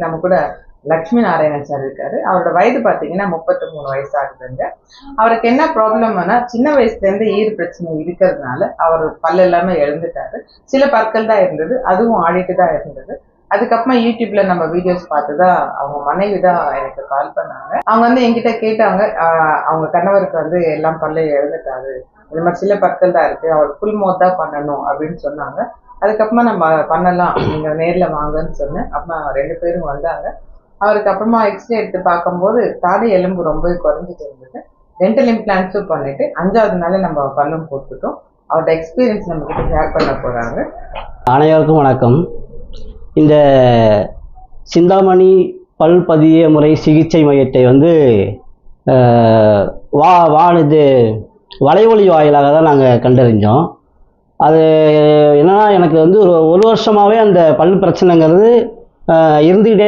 நம்ம கூட லட்சுமி நாராயணன் சார் இருக்காரு. அவரோட வயது பார்த்தீங்கன்னா 33 வயசு ஆகுதுங்க. அவருக்கு என்ன ப்ராப்ளம்னா சின்ன வயசுல இருந்து ஈறு பிரச்சனை இருக்கிறதுனால அவர் பல்லு எல்லாமே இழந்துட்டாரு. சில பற்கள் தான் இருந்தது, அதுவும் ஆடிட்டு தான் இருந்தது. அதுக்கப்புறமா யூடியூப்ல நம்ம வீடியோஸ் பார்த்துதான் அவங்க மனைவி தான் எனக்கு கால் பண்ணாங்க. அவங்க வந்து என்கிட்ட கேட்டாங்க, அவங்க கணவருக்கு வந்து எல்லாம் பல்ல இழந்துட்டாரு, இந்த மாதிரி சில பற்கள் தான் இருக்கு, அவர் ஃபுல் மவுத் தான் பண்ணணும் அப்படின்னு சொன்னாங்க. அதுக்கப்புறமா நம்ம பண்ணலாம், நீங்க நேர்ல வாங்கன்னு சொன்னேன். அப்புறமா 2 பேரும் வந்தாங்க. அவருக்கு அப்புறமா எக்ஸ்ரே எடுத்து பார்க்கும்போது தாடை எலும்பு ரொம்ப குறைஞ்சிட்டு இருந்தது. டென்டல் இம்ப்ளான்ஸும் பண்ணிட்டு 5வது நாள் நம்ம பல்லும் போட்டுட்டோம். அவரோட எக்ஸ்பீரியன்ஸ் நம்ம கிட்ட ஷேர் பண்ண போறாங்க. அனைவருக்கும் வணக்கம். இந்த சிந்தாமணி பல் பதிய முறை சிகிச்சை மையத்தை வந்து இது வலைவழி வாயிலாக தான் நாங்கள் கண்டறிஞ்சோம். அது என்னன்னா, எனக்கு வந்து ஒரு வருஷமாகவே அந்த பல் பிரச்சனைங்கிறது இருந்துக்கிட்டே